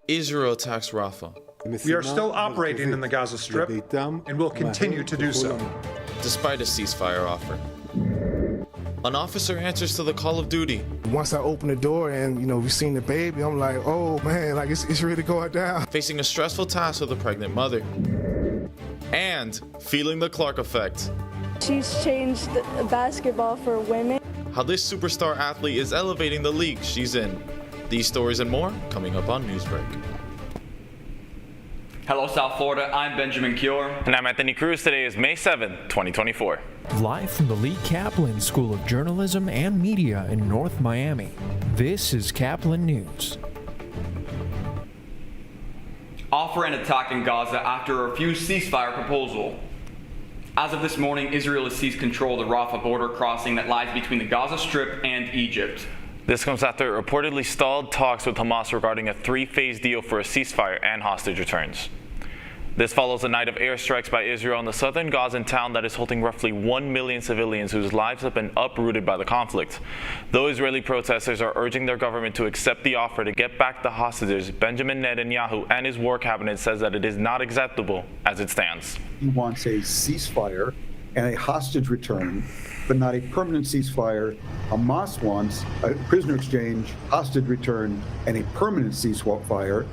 Israel attacks Rafah. We are still operating in the Gaza Strip and will continue to do so. Despite a ceasefire offer. An officer answers to the call of duty. Once I opened the door and, we seen the baby, I'm like, oh man, like it's really going down. Facing a stressful task with a pregnant mother. And feeling the Clark effect. She's changed basketball for women. How this superstar athlete is elevating the league she's in. These stories and more coming up on Newsbreak. Hello, South Florida. I'm Benjamin Cure. And I'm Anthony Cruz. Today is May 7th, 2024. Live from the Lee Caplin School of Journalism and Media in North Miami, this is Caplin News. Offer an attack in Gaza after a refused ceasefire proposal. As of this morning, Israel has seized control of the Rafah border crossing that lies between the Gaza Strip and Egypt. This comes after reportedly stalled talks with Hamas regarding a three-phase deal for a ceasefire and hostage returns. This follows a night of airstrikes by Israel in the southern Gazan town that is holding roughly 1 million civilians whose lives have been uprooted by the conflict. Though Israeli protesters are urging their government to accept the offer to get back the hostages, Benjamin Netanyahu and his war cabinet says that it is not acceptable as it stands. He wants a ceasefire and a hostage return, but not a permanent ceasefire. Hamas wants a prisoner exchange, hostage return, and a permanent ceasefire.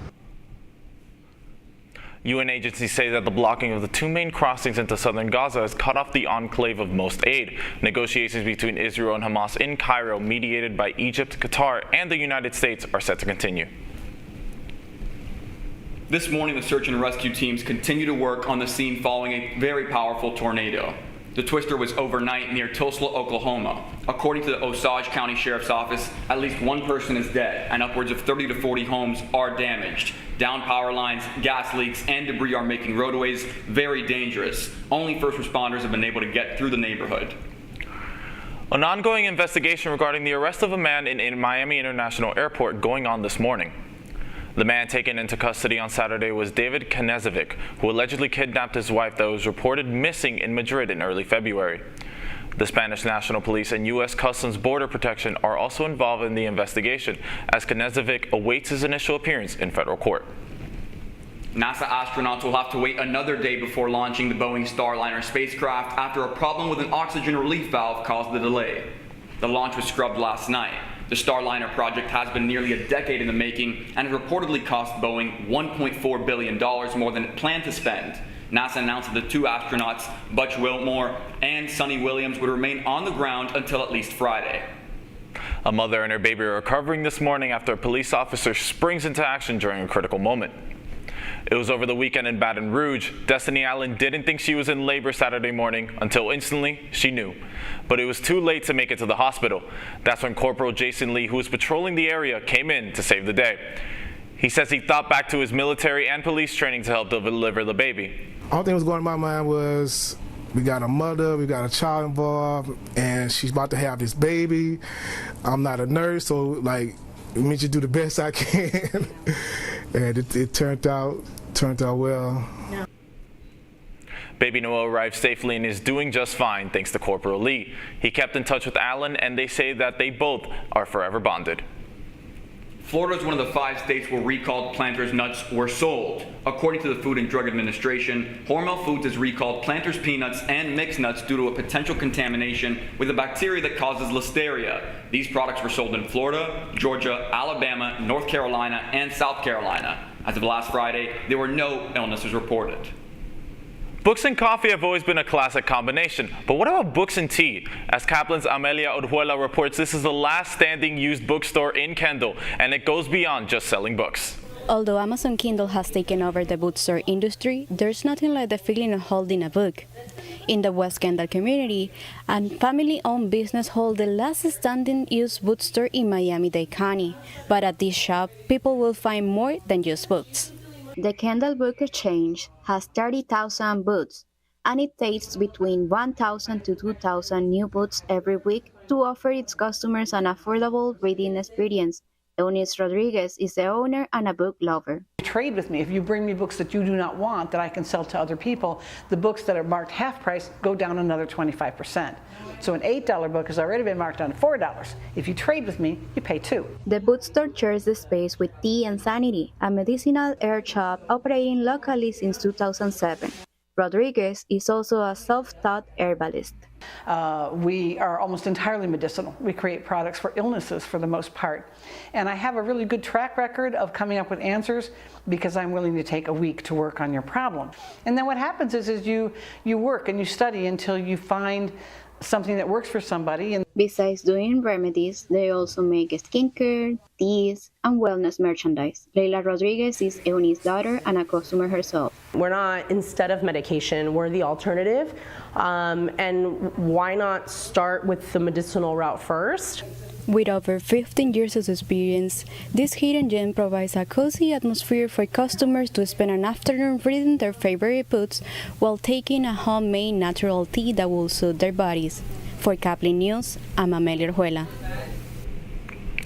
UN agencies say that the blocking of the two main crossings into southern Gaza has cut off the enclave of most aid. Negotiations between Israel and Hamas in Cairo, mediated by Egypt, Qatar, and the United States, are set to continue. This morning, the search and rescue teams continue to work on the scene following a very powerful tornado. The twister was overnight near Tulsa, Oklahoma. According to the Osage County Sheriff's Office, at least one person is dead and upwards of 30 to 40 homes are damaged. Downed power lines, gas leaks, and debris are making roadways very dangerous. Only first responders have been able to get through the neighborhood. An ongoing investigation regarding the arrest of a man in Miami International Airport going on this morning. The man taken into custody on Saturday was David Knezevic, who allegedly kidnapped his wife that was reported missing in Madrid in early February. The Spanish National Police and U.S. Customs Border Protection are also involved in the investigation, as Knezevic awaits his initial appearance in federal court. NASA astronauts will have to wait another day before launching the Boeing Starliner spacecraft after a problem with an oxygen relief valve caused the delay. The launch was scrubbed last night. The Starliner project has been nearly a decade in the making and has reportedly cost Boeing $1.4 billion more than it planned to spend. NASA announced that the two astronauts, Butch Wilmore and Sonny Williams, would remain on the ground until at least Friday. A mother and her baby are recovering this morning after a police officer springs into action during a critical moment. It was over the weekend in Baton Rouge. Destiny Allen didn't think she was in labor Saturday morning until instantly she knew. But it was too late to make it to the hospital. That's when Corporal Jason Lee, who was patrolling the area, came in to save the day. He says he thought back to his military and police training to help deliver the baby. All thing that was going in my mind was, we got a mother, we got a child involved, and she's about to have this baby. I'm not a nurse, so like, it means you do the best I can. And it turned out well. No. Baby Noah arrived safely and is doing just fine thanks to Corporal Lee. He kept in touch with Allen, and they say that they both are forever bonded. Florida is one of the 5 states where recalled Planters nuts were sold. According to the Food and Drug Administration, Hormel Foods has recalled Planters peanuts and mixed nuts due to a potential contamination with a bacteria that causes listeria. These products were sold in Florida, Georgia, Alabama, North Carolina, and South Carolina. As of last Friday, there were no illnesses reported. Books and coffee have always been a classic combination, but what about books and tea? As Caplin's Amelia Orjuela reports, this is the last standing used bookstore in Kendall, and it goes beyond just selling books. Although Amazon Kindle has taken over the bookstore industry, there's nothing like the feeling of holding a book. In the West Kendall community, a family-owned business holds the last standing used bookstore in Miami-Dade County, but at this shop, people will find more than just books. The Kendall Book Exchange has 30,000 booths, and it takes between 1,000 to 2,000 new books every week to offer its customers an affordable reading experience Eunice Rodriguez is the owner and a book lover. Trade with me. If you bring me books that you do not want that I can sell to other people, the books that are marked half price go down another 25%. So an $8 book has already been marked down to $4. If you trade with me, you pay $2. The bookstore shares the space with Tea and Sanity, a medicinal herb shop operating locally since 2007. Rodriguez is also a self-taught herbalist. We are almost entirely medicinal. We create products for illnesses for the most part. And I have a really good track record of coming up with answers because I'm willing to take a week to work on your problem. And then what happens is you work and you study until you find something that works for somebody. And besides doing remedies, they also make skincare, teas, and wellness merchandise. Leila Rodriguez is Eunice's daughter and a customer herself. We're not instead of medication, we're the alternative. And why not start with the medicinal route first? With over 15 years of experience, this hidden gem provides a cozy atmosphere for customers to spend an afternoon reading their favorite books while taking a homemade natural tea that will suit their bodies. For Caplin News, I'm Amelia Orjuela.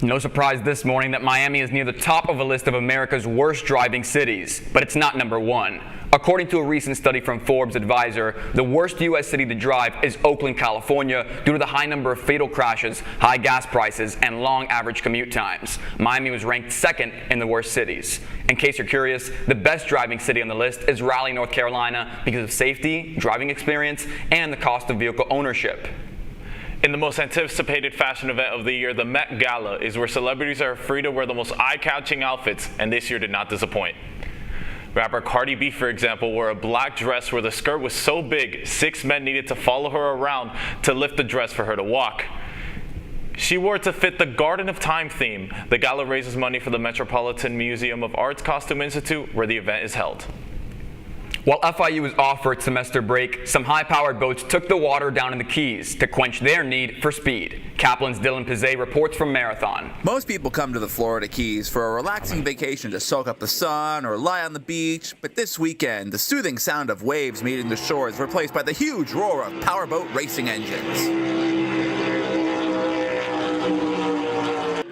No surprise this morning that Miami is near the top of a list of America's worst driving cities, but it's not number one. According to a recent study from Forbes Advisor, the worst U.S. city to drive is Oakland, California, due to the high number of fatal crashes, high gas prices, and long average commute times. Miami was ranked second in the worst cities. In case you're curious, the best driving city on the list is Raleigh, North Carolina, because of safety, driving experience, and the cost of vehicle ownership. In the most anticipated fashion event of the year, the Met Gala, is where celebrities are free to wear the most eye-catching outfits, and this year did not disappoint. Rapper Cardi B, for example, wore a black dress where the skirt was so big, 6 men needed to follow her around to lift the dress for her to walk. She wore it to fit the Garden of Time theme. The gala raises money for the Metropolitan Museum of Art's Costume Institute, where the event is held. While FIU was off for its semester break, some high-powered boats took the water down in the Keys to quench their need for speed. Caplin's Dylan Pizzet reports from Marathon. Most people come to the Florida Keys for a relaxing vacation to soak up the sun or lie on the beach, but this weekend, the soothing sound of waves meeting the shore is replaced by the huge roar of powerboat racing engines.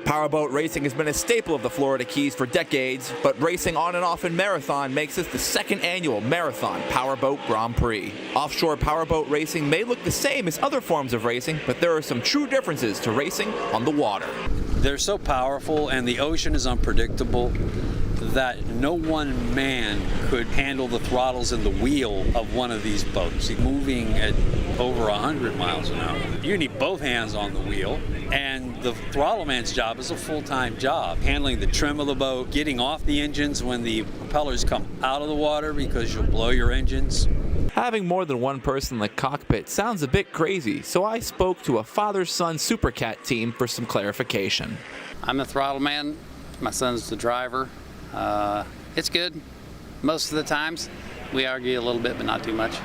Powerboat racing has been a staple of the Florida Keys for decades, but racing on and off in Marathon makes this the second annual Marathon Powerboat Grand Prix. Offshore powerboat racing may look the same as other forms of racing, but there are some true differences to racing on the water. They're so powerful and the ocean is unpredictable that no one man could handle the throttles and the wheel of one of these boats. Moving at over 100 miles an hour. You need both hands on the wheel, and the throttle man's job is a full-time job. Handling the trim of the boat, getting off the engines when the propellers come out of the water because you'll blow your engines. Having more than one person in the cockpit sounds a bit crazy, so I spoke to a father-son Supercat team for some clarification. I'm the throttle man, my son's the driver. It's good. Most of the times we argue a little bit, but not too much.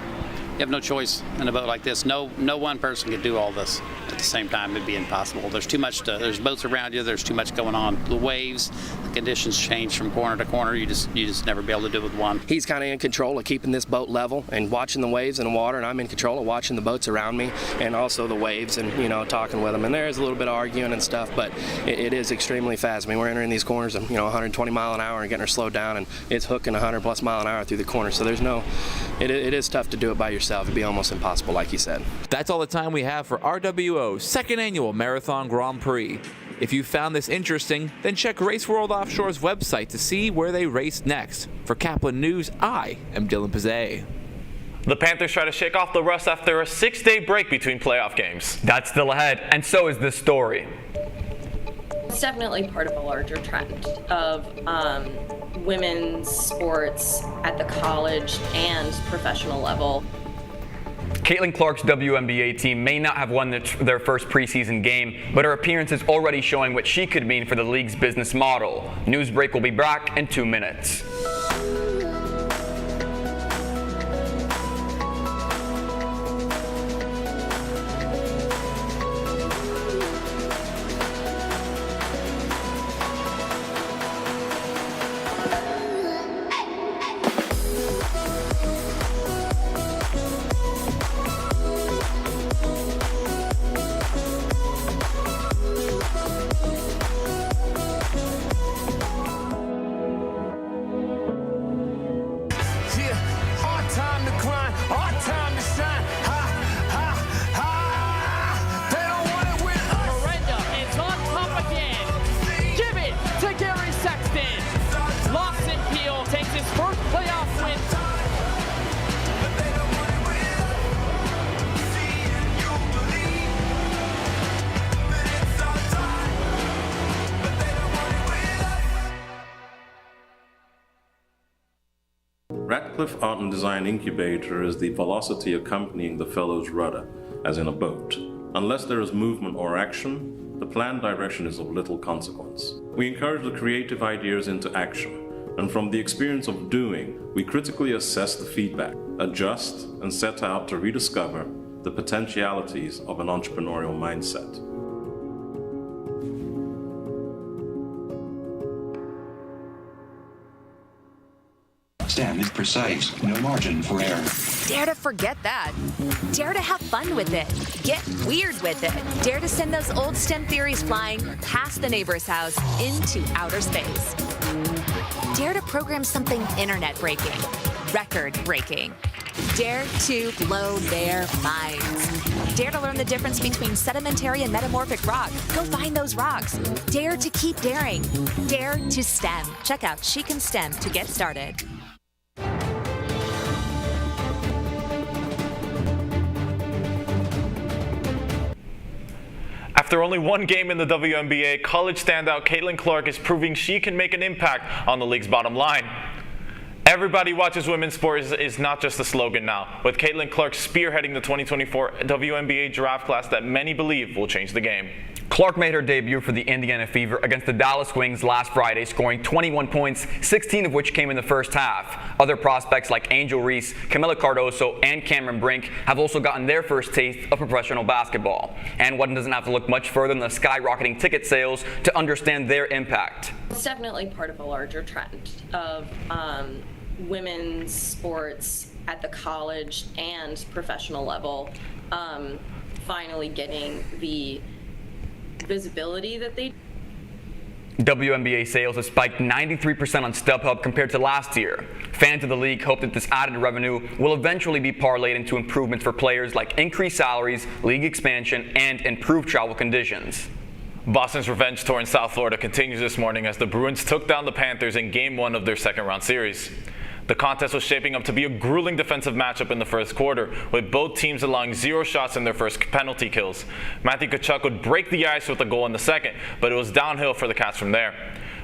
You have no choice in a boat like this. No one person could do all this at the same time. It'd be impossible. There's too much. There's boats around you. There's too much going on. The waves, the conditions change from corner to corner. You just never be able to do it with one. He's kind of in control of keeping this boat level and watching the waves in the water, and I'm in control of watching the boats around me and also the waves and talking with them. And there is a little bit of arguing and stuff, but it is extremely fast. I mean, we're entering these corners of 120 mile an hour and getting her slowed down, and it's hooking 100 plus mile an hour through the corner. So there's no. It is tough to do it by yourself. It'd be almost impossible, like you said. That's all the time we have for RWO's second annual Marathon Grand Prix. If you found this interesting, then check Race World Offshore's website to see where they race next. For Caplin News, I am Dylan Pizzet. The Panthers try to shake off the rust after a 6-day break between playoff games. That's still ahead, and so is this story. It's definitely part of a larger trend of women's sports at the college and professional level. Caitlin Clark's WNBA team may not have won their first preseason game, but her appearance is already showing what she could mean for the league's business model. Newsbreak will be back in 2 minutes. Radcliffe Art and Design Incubator is the velocity accompanying the fellow's rudder, as in a boat. Unless there is movement or action, the planned direction is of little consequence. We encourage the creative ideas into action, and from the experience of doing, we critically assess the feedback, adjust, and set out to rediscover the potentialities of an entrepreneurial mindset. Stand is precise, no margin for error. Dare to forget that. Dare to have fun with it. Get weird with it. Dare to send those old STEM theories flying past the neighbor's house into outer space. Dare to program something internet-breaking, record-breaking. Dare to blow their minds. Dare to learn the difference between sedimentary and metamorphic rock. Go find those rocks. Dare to keep daring. Dare to STEM. Check out She Can STEM to get started. After only one game in the WNBA, college standout Caitlin Clark is proving she can make an impact on the league's bottom line. Everybody watches women's sports is not just a slogan now, with Caitlin Clark spearheading the 2024 WNBA draft class that many believe will change the game. Clark made her debut for the Indiana Fever against the Dallas Wings last Friday, scoring 21 points, 16 of which came in the first half. Other prospects like Angel Reese, Camila Cardoso, and Cameron Brink have also gotten their first taste of professional basketball. And one doesn't have to look much further than the skyrocketing ticket sales to understand their impact. It's definitely part of a larger trend of women's sports at the college and professional level finally getting the visibility that they. WNBA sales have spiked 93% on StubHub compared to last year. Fans of the league hope that this added revenue will eventually be parlayed into improvements for players like increased salaries, league expansion, and improved travel conditions. Boston's revenge tour in South Florida continues this morning as the Bruins took down the Panthers in Game 1 of their second-round series. The contest was shaping up to be a grueling defensive matchup in the first quarter, with both teams allowing 0 shots in their first penalty kills. Matthew Tkachuk would break the ice with a goal in the second, but it was downhill for the Cats from there.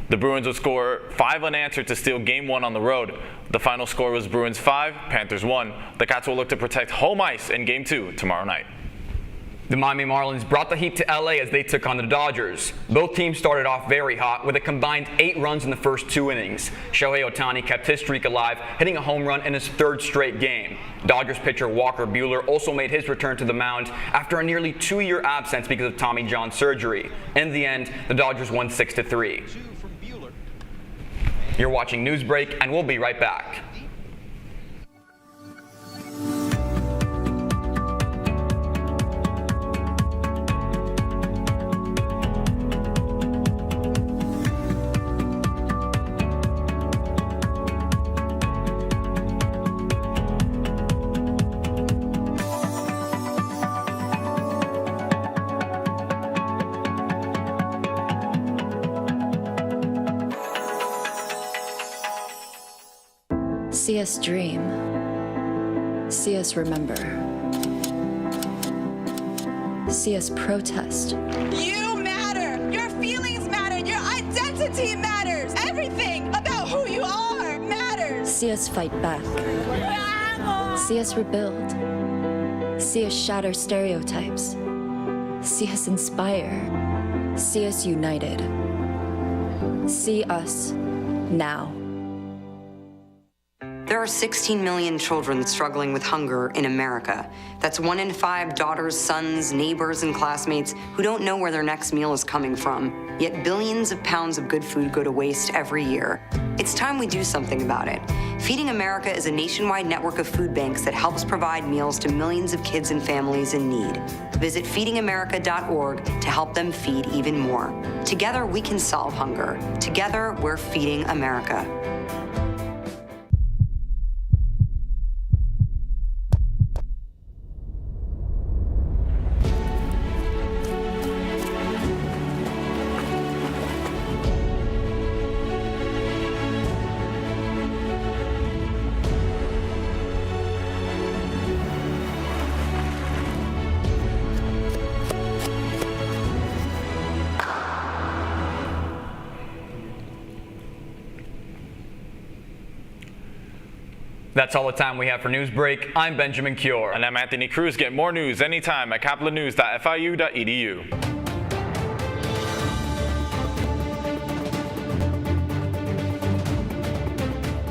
The Bruins would score 5 unanswered to steal Game 1 on the road. The final score was Bruins 5, Panthers 1. The Cats will look to protect home ice in Game 2 tomorrow night. The Miami Marlins brought the heat to LA as they took on the Dodgers. Both teams started off very hot with a combined 8 runs in the first 2 innings. Shohei Ohtani kept his streak alive, hitting a home run in his 3rd straight game. Dodgers pitcher Walker Buehler also made his return to the mound after a nearly 2-year absence because of Tommy John surgery. In the end, the Dodgers won 6-3. You're watching Newsbreak, and we'll be right back. See us dream. See us remember. See us protest. You matter. Your feelings matter. Your identity matters. Everything about who you are matters. See us fight back. See us rebuild. See us shatter stereotypes. See us inspire. See us united. See us now. There are 16 million children struggling with hunger in America. That's 1 in 5 daughters, sons, neighbors, and classmates who don't know where their next meal is coming from. Yet billions of pounds of good food go to waste every year. It's time we do something about it. Feeding America is a nationwide network of food banks that helps provide meals to millions of kids and families in need. Visit feedingamerica.org to help them feed even more. Together, we can solve hunger. Together, we're feeding America. That's all the time we have for Newsbreak. I'm Benjamin Cure. And I'm Anthony Cruz. Get more news anytime at caplinnews.fiu.edu.